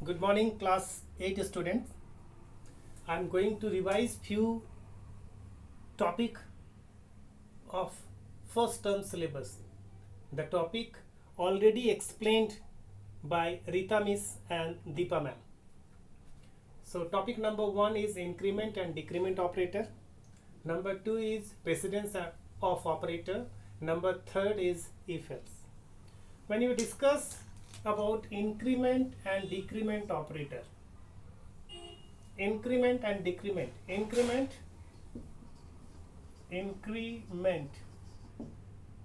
Good morning, class 8 students. I am going to revise few topic of first term syllabus. The topic already explained by Rita Miss and Deepa ma'am. So topic number 1 is increment and decrement operator. Number 2 is precedence of operator. Number 3 is if else. When you discuss about increment and decrement operator, increment and decrement, increment,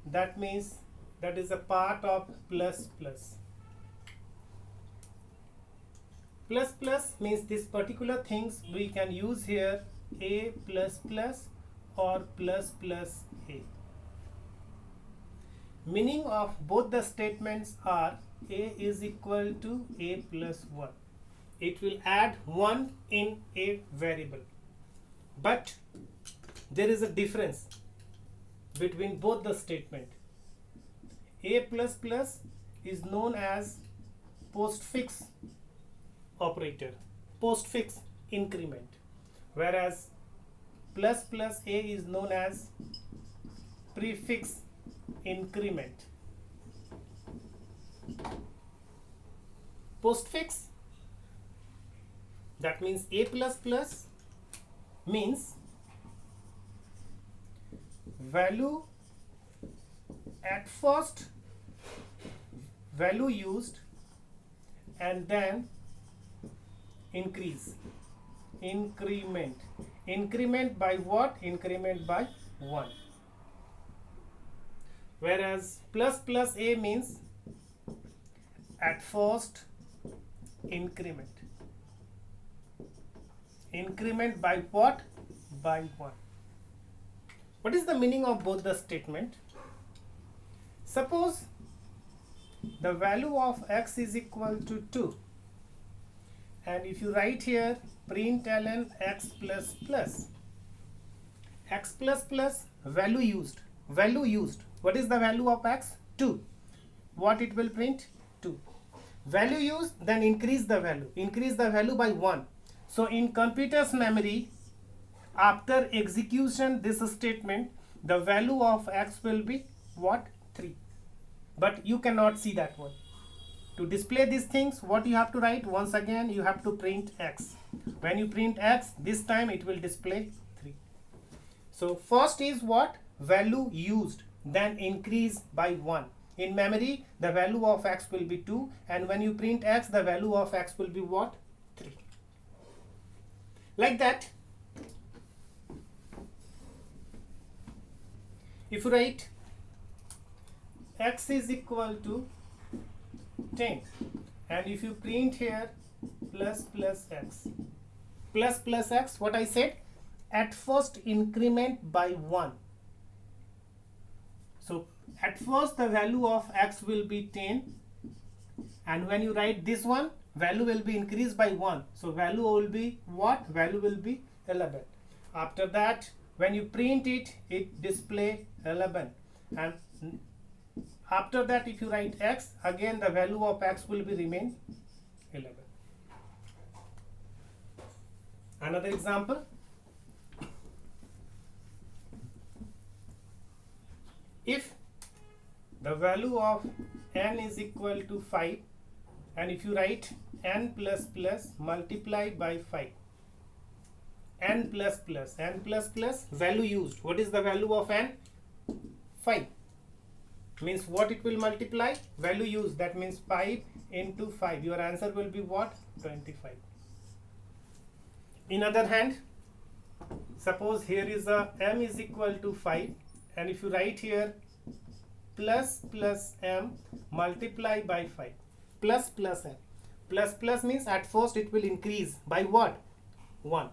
that means that is a part of plus plus. Plus plus means this particular things we can use here a plus plus or plus plus a. Meaning of both the statements are a is equal to a plus 1. It will add 1 in a variable. But there is a difference between both the statement. A plus plus is known as postfix operator, postfix increment, whereas plus plus a is known as prefix increment. Postfix, that means a plus plus means value at first, value used, and then increase, increment by what? Increment by 1. Whereas plus plus a means at first increment, increment by what? By 1. What is the meaning of both the statement? Suppose the value of x is equal to 2, and if you write here println x plus plus, x plus plus value used, what is the value of x? 2. What it will print? 2. Value used, then increase the value by 1. So in computer's memory, after execution this statement, the value of x will be what? 3. But you cannot see that one. To display these things, what you have to write? Once again, you have to print x. When you print x, this time it will display 3. So first is what? Value used, then increase by 1. In memory, the value of x will be 2, and when you print x, the value of x will be what? 3. Like that, if you write x is equal to 10, and if you print here plus plus x, what I said? At first increment by 1. So at first the value of x will be 10, and when you write this one, value will be increased by 1. So value will be what? Value will be 11. After that, when you print it, it display 11, and after that if you write x, again the value of x will be remain 11. Another example. If the value of n is equal to 5, and if you write n plus plus multiply by 5, n plus plus value used, what is the value of n? 5. Means what it will multiply? Value used, that means 5 into 5. Your answer will be what? 25. In other hand, suppose here is a m is equal to 5, and if you write here plus plus m multiply by 5, plus plus m, plus plus means at first it will increase by what? 1.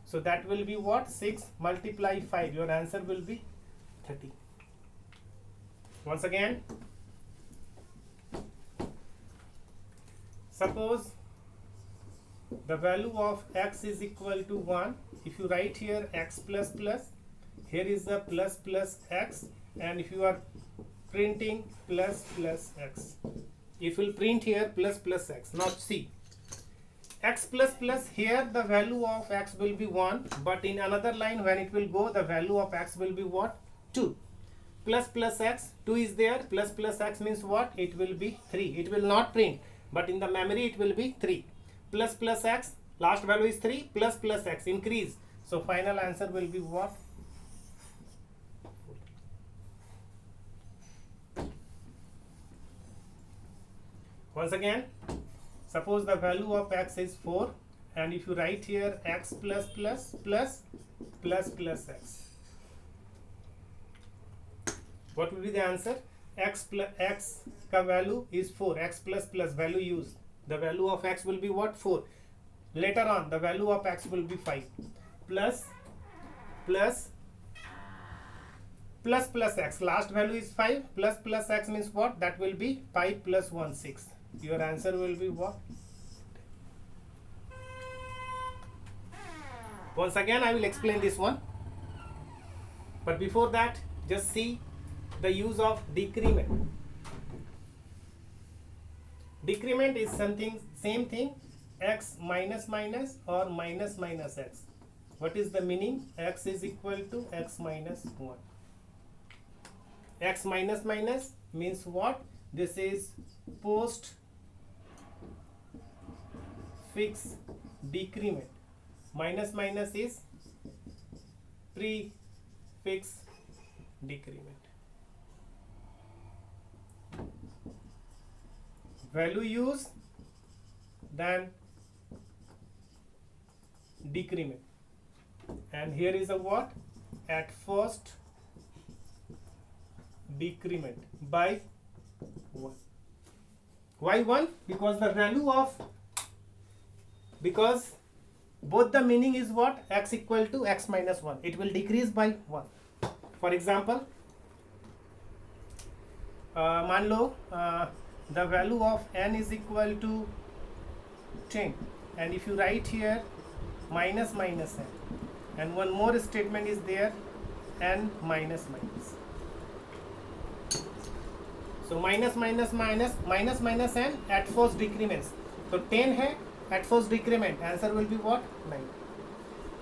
So that will be what? 6 multiply 5. Your answer will be 30. Once again, suppose the value of x is equal to 1. If you write here x plus plus, here is the plus plus x, and if you are printing plus plus x, if you will print here plus plus x. Now see, x plus plus, here the value of x will be 1, but in another line when it will go, the value of x will be what? 2. Plus plus x, 2 is there, plus x means what? It will be 3. It will not print, but in the memory it will be 3. Plus x, last value is 3, plus x, increase. So final answer will be what? Once again, suppose the value of x is 4, and if you write here x plus x, what will be the answer? X plus x ka value is 4, x plus value used, the value of x will be what? 4. Later on the value of x will be 5. Plus x, last value is 5, plus x means what? That will be 5 plus 1, 6. Your answer will be what? Once again I will explain this one, but before that just see the use of decrement. Decrement is something, same thing, x minus minus or minus minus x. What is the meaning? X is equal to x minus 1. X minus minus means what? This is post fix decrement. Minus minus is prefix decrement. Value use, then decrement. And here is a what? At first decrement by 1. Why 1? Because the value of, because both the meaning is what? X equal to x minus 1. It will decrease by 1. For example, मान लो the value of n is equal to 10, and if you write here minus minus n, and one more statement is there, n minus minus. So minus minus n at first decrements. So 10 है at first decrement, answer will be what? 9.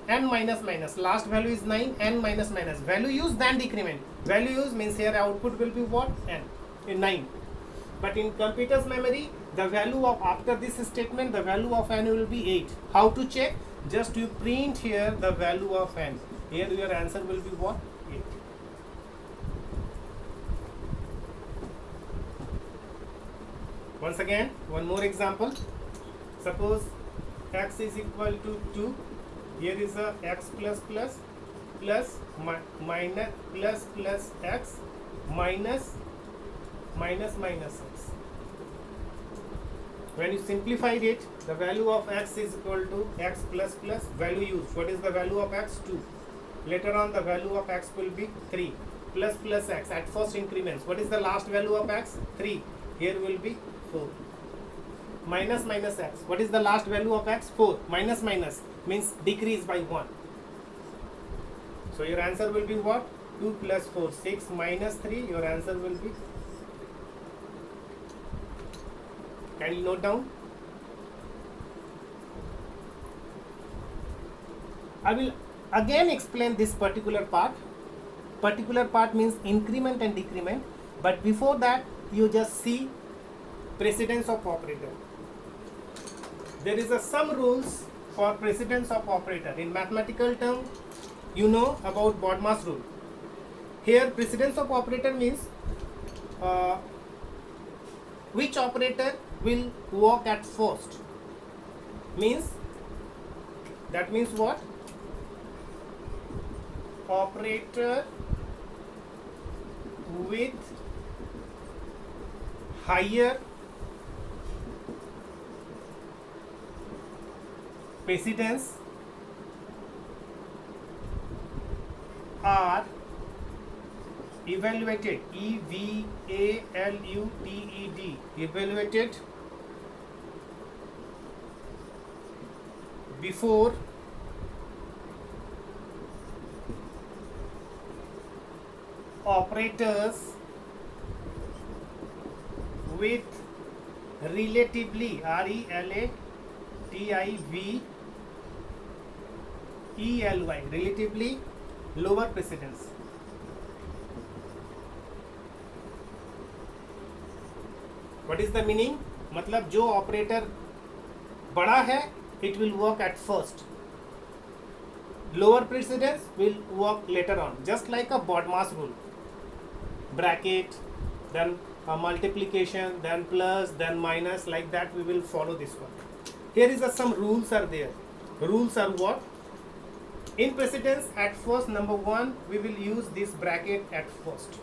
n minus minus, last value is 9, n minus minus, value use then decrement. Value use means here output will be what? N, in 9. But in computer's memory, the value of, after this statement, the value of n will be 8. How to check? Just you print here the value of n. Here your answer will be what? 8. Once again, one more example. Suppose x is equal to 2. Here is a x plus x minus minus x. When you simplified it, the value of x is equal to x plus value used. What is the value of x? 2. Later on the value of x will be 3. Plus x at first increments. What is the last value of x? 3. Here will be 4. Minus x. What is the last value of x? 4. Minus means decrease by 1. So your answer will be what? 2 plus 4, 6 minus 3. Your answer will be. Can you note down? I will again explain this particular part. Particular part means increment and decrement. But before that, you just see precedence of operator. There is some rules for precedence of operator. In mathematical term, you know about BODMAS rule. Here precedence of operator means which operator will work at first. That means what? Operator with higher precedence are evaluated, evaluated, evaluated before operators with relatively, TIVELY, relatively lower precedence. What is the meaning? मतलब जो operator बड़ा है it will work at first, lower precedence will work later on, just like a BODMAS rule. Bracket, then multiplication, then plus, then minus, like that we will follow this one. Here is some rules are there. Rules are what? In precedence, at first, number one, we will use this bracket at first.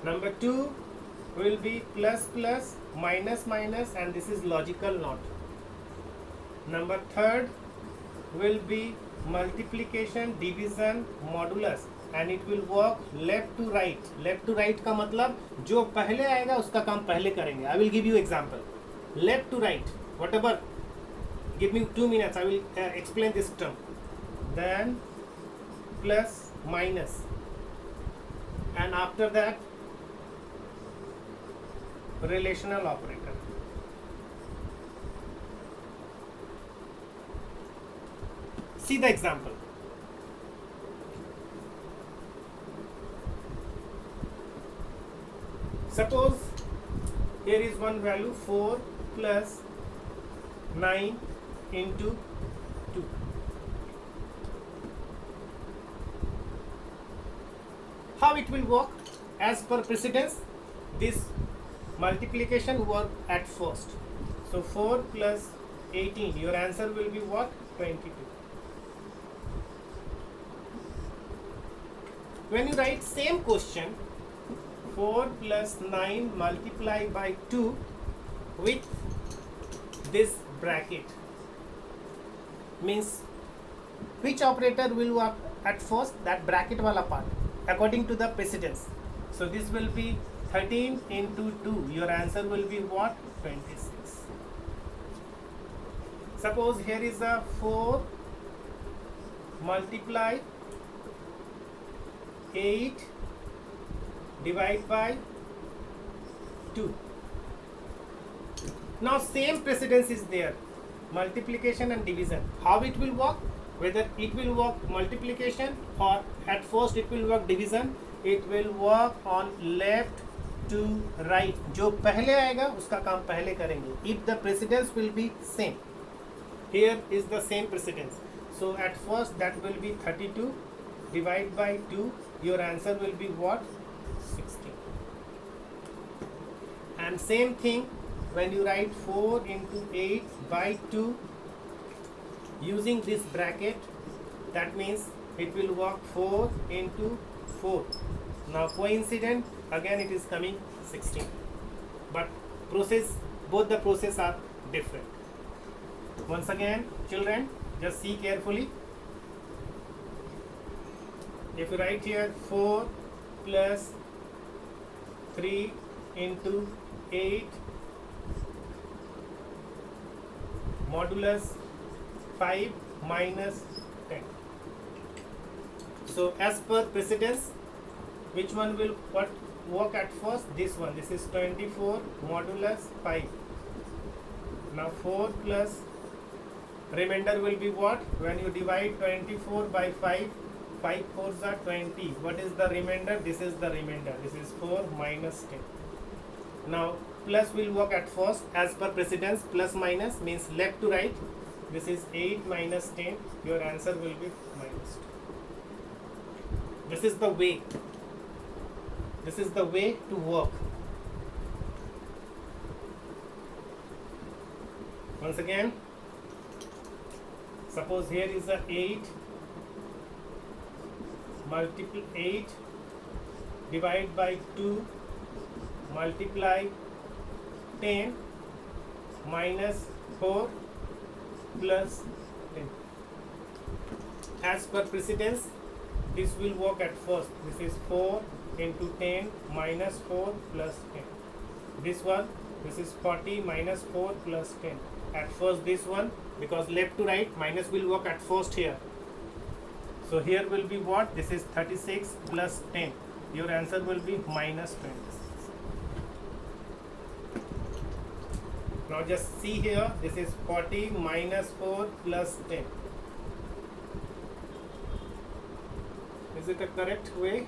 Number two will be plus plus, minus minus, and this is logical not. Number third will be multiplication, division, modulus, and it will work left to right. Left to right का मतलब जो पहले आएगा उसका काम पहले करेंगे. I will give you example. Left to right, whatever. Give me 2 minutes. I will explain this term. Then plus minus, and after that relational operator. See the example. Suppose here is one value 4 plus 9 into 2. How it will work? As per precedence, this multiplication work at first. So 4 plus 18, your answer will be what? 22. When you write same question, 4 plus 9 multiply by 2 with this bracket, means which operator will work at first? That bracket wala part, according to the precedence. So this will be 13 into 2. Your answer will be what? 26. Suppose here is a 4 multiply 8 divide by 2. Now same precedence is there, multiplication and division. How it will work? Whether it will work multiplication or at first it will work division, it will work on left to right. जो पहले आएगा उसका काम पहले करेंगे. If the precedence will be same, here is the same precedence. So at first that will be 32 divide by 2. Your answer will be what? 16. And same thing when you write 4 into 8 by 2 using this bracket, that means it will work 4 into 4. Now coincident, again it is coming 16. But process, both the process are different. Once again, children, just see carefully. If you write here 4 plus 3 into 8 modulus 5 minus 10. So as per precedence, which one will work at first? This one. This is 24 modulus 5. Now 4 plus remainder will be what? When you divide 24 by 5, 5 4s are 20. What is the remainder? This is the remainder. This is 4 minus 10. Now plus will work at first as per precedence. Plus minus means left to right. This is 8 minus 10. Your answer will be minus 2. This is the way. This is the way to work. Once again, suppose here is a 8 multiply 8 divide by 2 multiply 10 minus 4 plus 10. As per precedence, this will work at first. This is 4 into 10 minus 4 plus 10. This one, this is 40 minus 4 plus 10. At first this one, because left to right, minus will work at first here. So here will be what? This is 36 plus 10. Your answer will be minus 26. Now just see here, this is 40 minus 4 plus 10. Is it a correct way?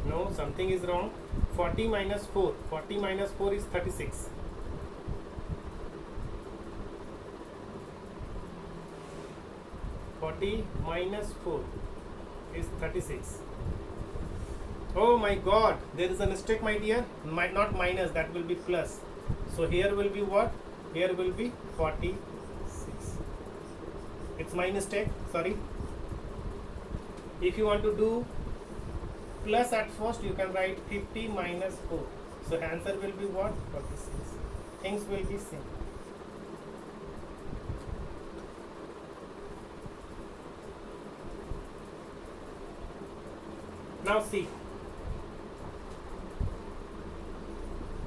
No, something is wrong. 40 minus 4. 40 minus 4 is 36. Minus 4 is 36. Oh my god, there is a mistake, my dear. Not minus, that will be plus. So here will be what? Here will be 46. It's my mistake, sorry. If you want to do plus at first, you can write 50 minus 4. So answer will be what? 46. Things will be same. Now see,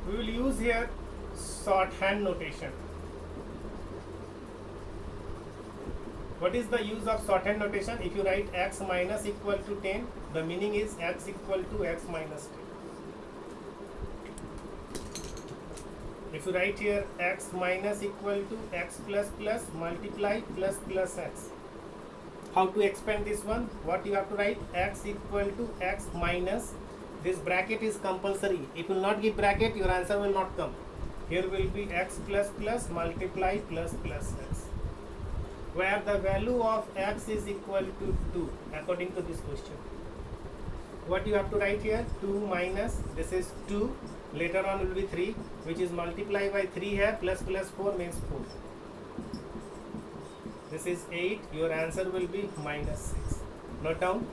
we will use here shorthand notation. What is the use of shorthand notation? If you write x minus equal to 10, the meaning is x equal to x minus 10. If you write here x minus equal to x plus plus multiply plus plus x. How to expand this one? What you have to write? X equal to x minus, this bracket is compulsory. If you will not give bracket, your answer will not come. Here will be x plus plus multiply plus plus x, where the value of x is equal to 2 according to this question. What you have to write here? 2 minus, this is 2, later on will be 3, which is multiply by 3 here, plus plus 4 means 4. This is 8, your answer will be minus 6. Note down.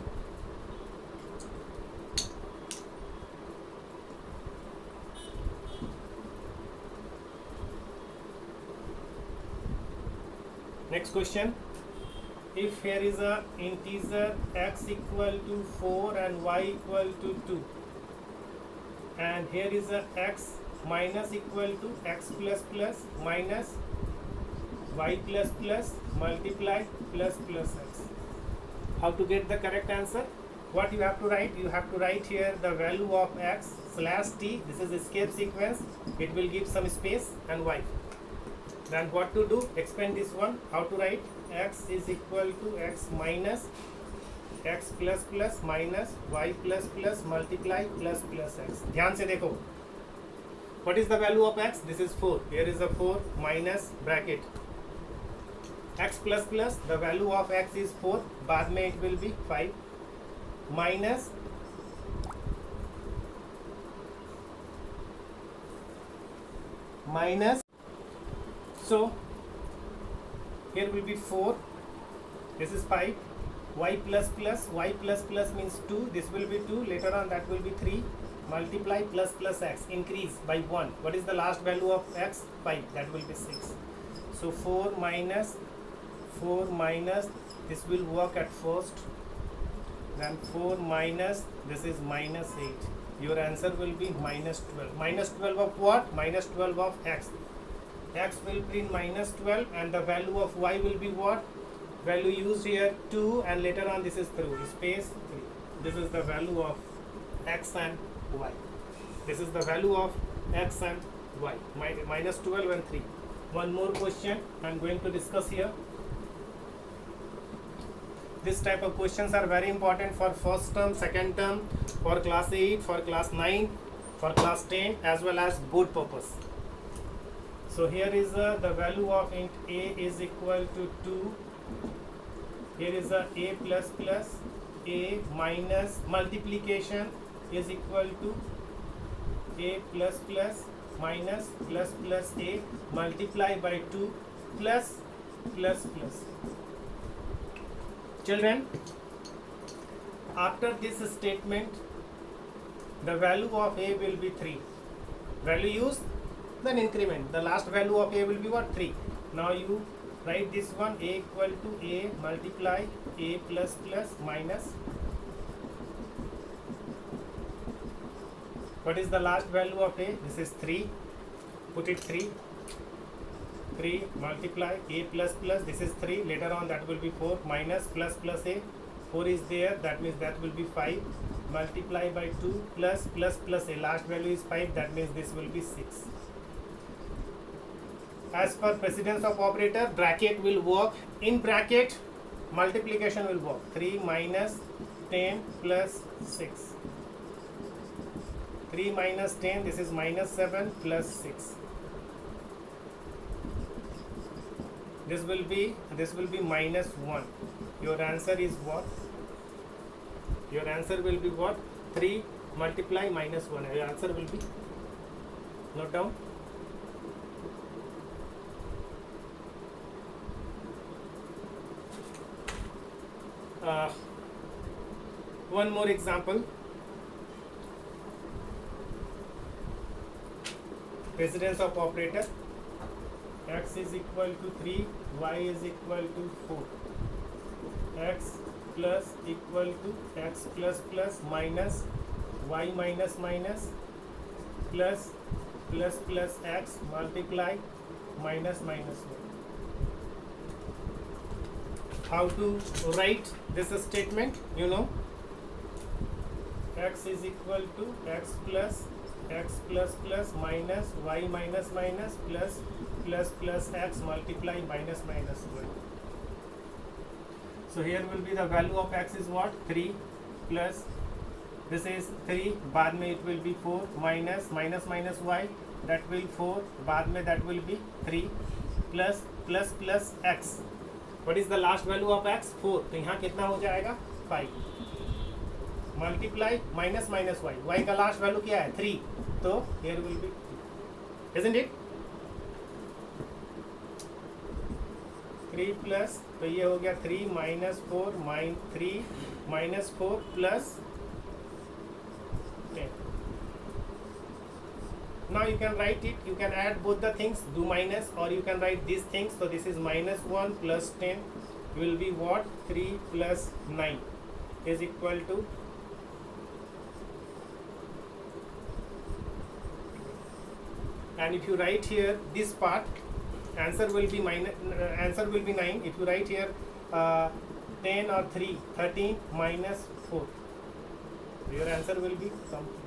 Next question. If here is a integer x equal to 4 and y equal to 2, and here is a x minus equal to x plus plus minus y plus plus multiply plus plus x. How to get the correct answer? What you have to write? You have to write here the value of x slash t. This is escape sequence. It will give some space and y. Then what to do? Expand this one. How to write? X is equal to x minus x plus plus minus y plus plus multiply plus plus x. ध्यान से देखो. What is the value of x? This is 4. Here is a 4 minus bracket. X plus plus, the value of x is 4. बाद में it will be 5 minus so here will be 4, this is 5, y plus plus means 2, this will be 2, later on that will be 3, multiply plus plus x, increase by 1. What is the last value of x? 5, that will be 6. So 4 minus, this will work at first, then 4 minus, this is minus 8. Your answer will be minus 12. Minus 12 of what? Minus 12 of x. X will print minus 12 and the value of y will be what? Value used here 2 and later on this is through space 3. This is the value of x and y. This is the value of x and y. Minus 12 and 3. One more question I am going to discuss here. This type of questions are very important for first term, second term, for class 8, for class 9, for class 10 as well as board purpose. So here is the value of int a is equal to 2. Here is a plus plus a minus multiplication is equal to a plus plus minus plus plus a multiply by 2 plus plus plus. Children, after this statement, the value of a will be 3. Value used, then increment. The last value of a will be what? 3. Now you write this one, a equal to a multiply a plus plus minus. What is the last value of a? This is 3. Put it 3. 3 multiply a plus plus, this is 3, later on that will be 4 minus plus plus a, 4 is there, that means that will be 5, multiply by 2 plus plus plus a, last value is 5, that means this will be 6. as per precedence of operator, bracket will work. In bracket, multiplication will work. 3 minus 10 plus 6. 3 minus 10, this is minus 7 plus 6. This will be minus 1. Your answer is what? Your answer will be what? 3 multiply minus 1. Your answer will be, note down. One more example. Precedence of operator. X is equal to 3, y is equal to 4. X plus equal to x plus plus minus y minus minus plus plus plus x multiply minus minus 1. How to write this statement? You know, x is equal to x plus plus minus y minus minus plus plus x multiply minus minus 1. So here will be the value of x is what? 3 plus this is 3, बाद में it will be 4 minus minus minus y, that will 4, बाद में that will be 3 plus plus plus x. What is the last value of x? 4. तो यहाँ कितना हो जाएगा? 5. Multiply minus minus y. y का last value क्या है? 3. तो here will be, isn't it? 3 plus, तो ये हो गया 3 minus 4 3 minus 4 plus 10. Now you can write it, you can add both the things, do minus, or you can write these things. So this is minus 1 plus 10 will be what? 3 plus 9 is equal to, and if you write here this part, answer will be 9. If you write here 10 or 3, 13 minus 4, your answer will be something.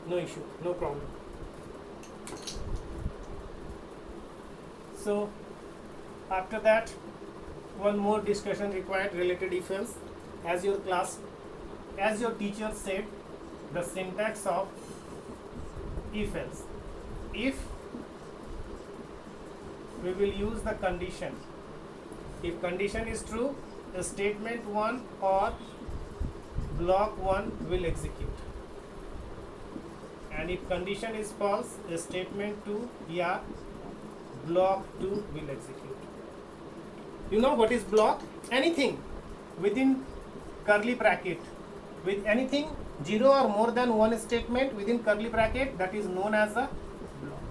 No issue, no problem. So after that, one more discussion required related if else. As your teacher said, the syntax of if else. If we will use the condition. If condition is true, the statement 1 or block 1 will execute. And if condition is false, the statement 2 या block 2 will execute. You know what is block? Anything within curly bracket. With anything 0 or more than one statement within curly bracket, that is known as a block.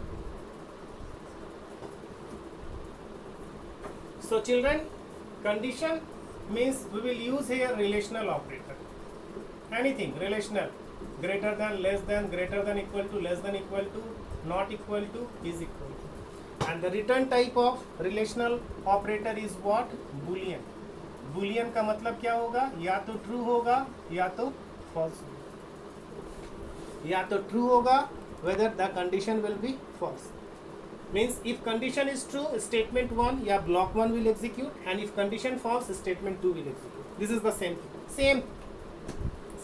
So children, condition means we will use here relational operator. Anything relational, greater than, less than, greater than, equal to, less than, equal to, not equal to, is equal to. And the return type of relational operator is what? Boolean. Boolean का मतलब क्या होगा? या तो true होगा या तो false होगा. या तो true होगा, whether the condition will be false. Means if condition is true, statement 1 या block 1 will execute, and if condition false, statement 2 will execute. This is the same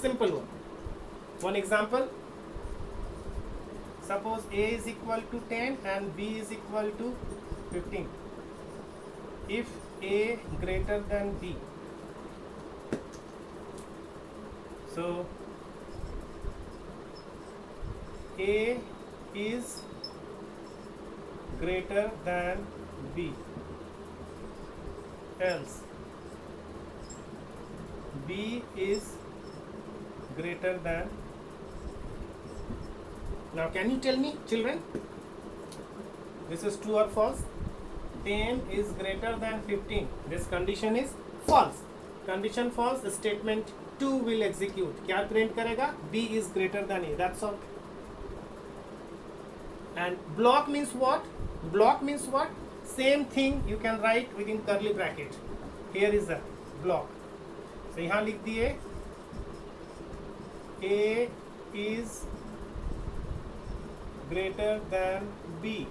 simple one. One example, suppose A is equal to 10 and B is equal to 15. If A greater than B, so A is greater than B, else B is greater than. Now can you tell me, children, this is true or false? 10 is greater than 15. This condition is false. Condition false, statement 2 will execute. क्या print करेगा? B is greater than A. That's all. And block means what? Block means what? Same thing you can write within curly bracket. Here is a block. So यहाँ लिख दिए A is greater than B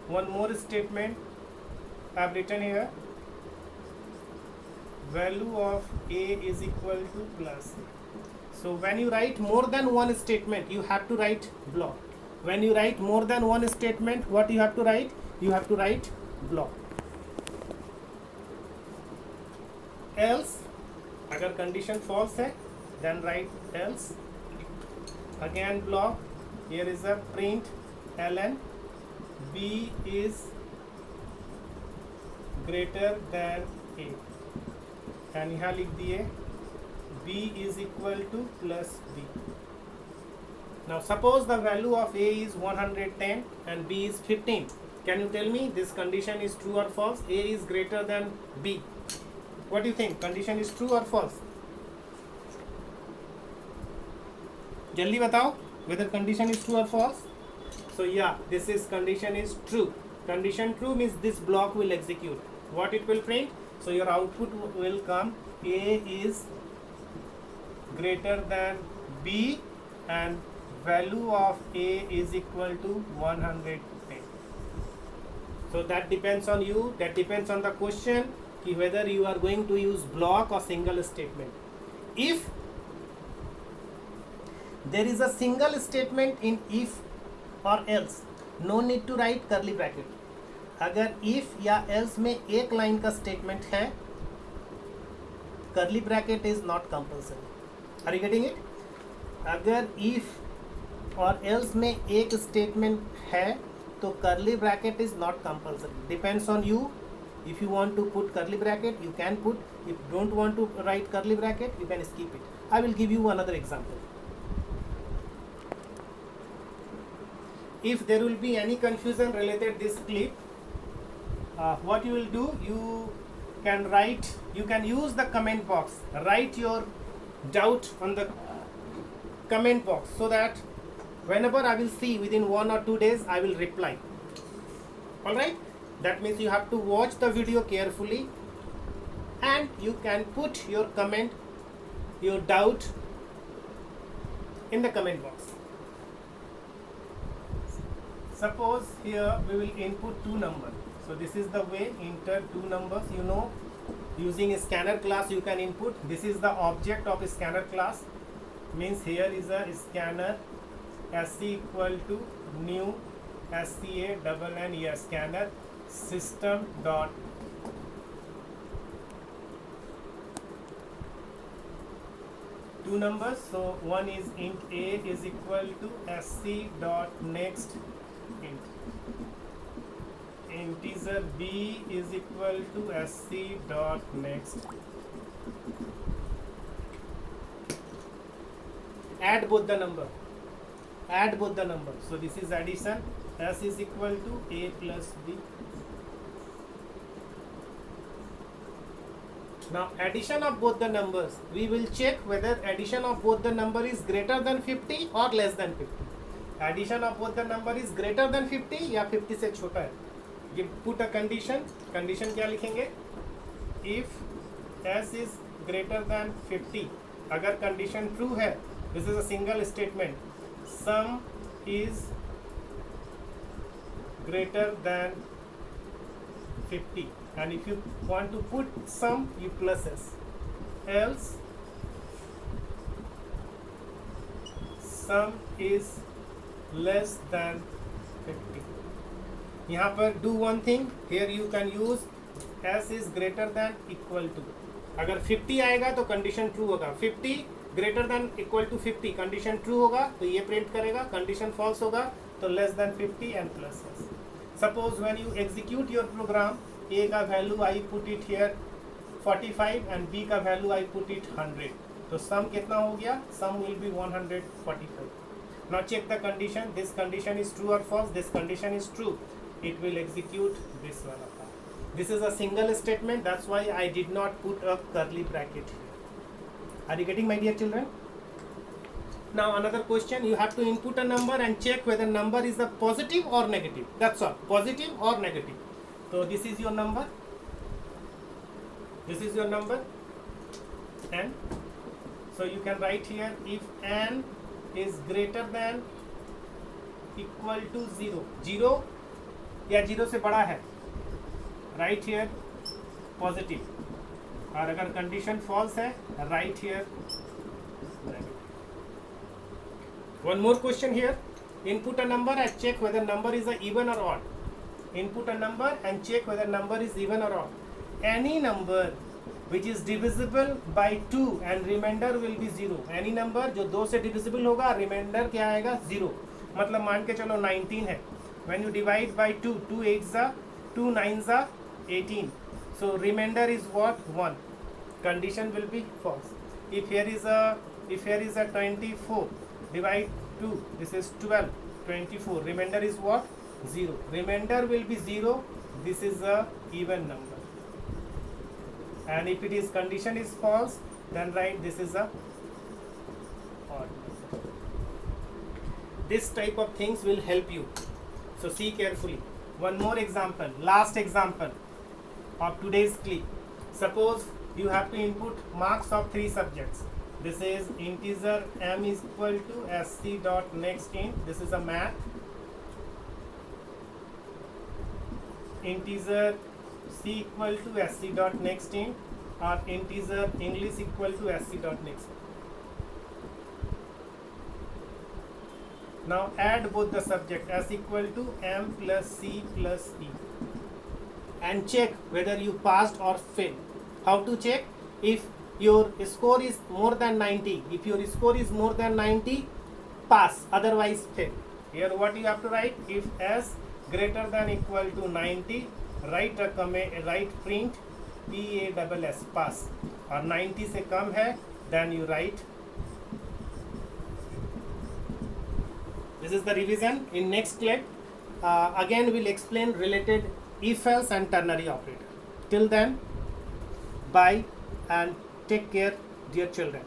one more statement I have written here. Value of a is equal to plus a. So when you write more than one statement, you have to write block. When you write more than one statement, what you have to write? You have to write block. Else, अगर condition false है, then write else. Again block. Here is a print ln b is greater than a. And यहाँ लिख दिए b is equal to plus b. Now suppose the value of a is 110 and b is 15. Can you tell me this condition is true or false? A is greater than b. What do you think? Condition is true or false? जल्दी बताओ whether condition is true or false. So yeah, this is condition is true. Condition true means this block will execute. What it will print? So your output will come a is greater than b and value of a is equal to 110. So that depends on you, that depends on the question whether you are going to use block or single statement. If there is a single statement in if or else, no need to write curly bracket. अगर if या else में एक line का statement है, curly bracket is not compulsory. Are you getting it? अगर if और else में एक statement है तो curly bracket is not compulsory. Depends on you. If you want to put curly bracket, you can put. If you don't want to write curly bracket, you can skip it. I will give you another example. If there will be any confusion related this clip, what you will do, you can write, you can use the comment box, write your doubt on the comment box so that whenever I will see within 1 or 2 days, I will reply. Alright, that means you have to watch the video carefully and you can put your comment, your doubt in the comment box. Suppose here we will input 2 numbers. So this is the way, enter 2 numbers. You know, using a scanner class you can input. This is the object of a scanner class. Means here is a scanner sc equal to new sca double n scanner system dot two numbers. So one is int a is equal to sc dot next int. Integer b is equal to sc dot next. Add both the number. Add both the number. So this is addition. S is equal to a plus b. Now addition of both the numbers. We will check whether addition of both the number is greater than 50 or less than 50. Addition of both the number is greater than 50 या 50 से छोटा है. You put a condition. Condition क्या लिखेंगे? If s is greater than 50. अगर condition true है, this is a single statement. Sum is greater than 50. And if you want to put sum, you plus s. Else, sum is less than 50. यहाँ पर do one thing. Here you can use s is greater than equal to. अगर 50 आएगा तो condition true होगा. 50 greater than equal to 50 condition true होगा तो ये print करेगा. Condition false होगा तो less than 50 and plus s. Suppose when you execute your program, a का value I put it here 45 and b का value I put it 100. तो sum कितना हो गया? Sum will be 145. Now check the condition. This condition is true or false? This condition is true. It will execute this one. This is a single statement. That's why I did not put a curly bracket here. Are you getting, my dear children? Now another question. You have to input a number and check whether number is a positive or negative. That's all. Positive or negative. So this is your number. This is your number. And so you can write here if n is greater than equal to 0. 0 या 0 से बड़ा है, right here positive, और अगर condition false है right here negative. One more question here. Input a number and check whether number is a even or odd. Input a number and check whether number is even or odd. Any number which is divisible by 2 and remainder will be 0. Any number जो 2 से divisible होगा, remainder क्या आएगा 0. मतलब मान के चलो 19 है. When you divide by 2, 2 8s are 2 9s are 18. So remainder is what? 1. Condition will be false. If here is a 24, divide 2, this is 12, 24, remainder is what? 0. Remainder will be 0. This is a even number, and if it is condition is false, then write this is a odd number. This type of things will help you, so see carefully. One more example, last example of today's clip. Suppose you have to input marks of 3 subjects. This is integer m is equal to sc dot next int. This is a math. Integer c equal to sc dot next int, or integer English equal to sc dot next int. Now add both the subject s equal to m plus c plus e, and check whether you passed or failed. How to check? If your score is more than 90, if your score is more than 90, pass, otherwise fail. Here what you have to write? If s greater than equal to 90, write a comment, write print PASS, pass, और 90 से कम है then you write. This is the revision. In next clip again we'll explain related if else and ternary operator. Till then, bye and take care, dear children.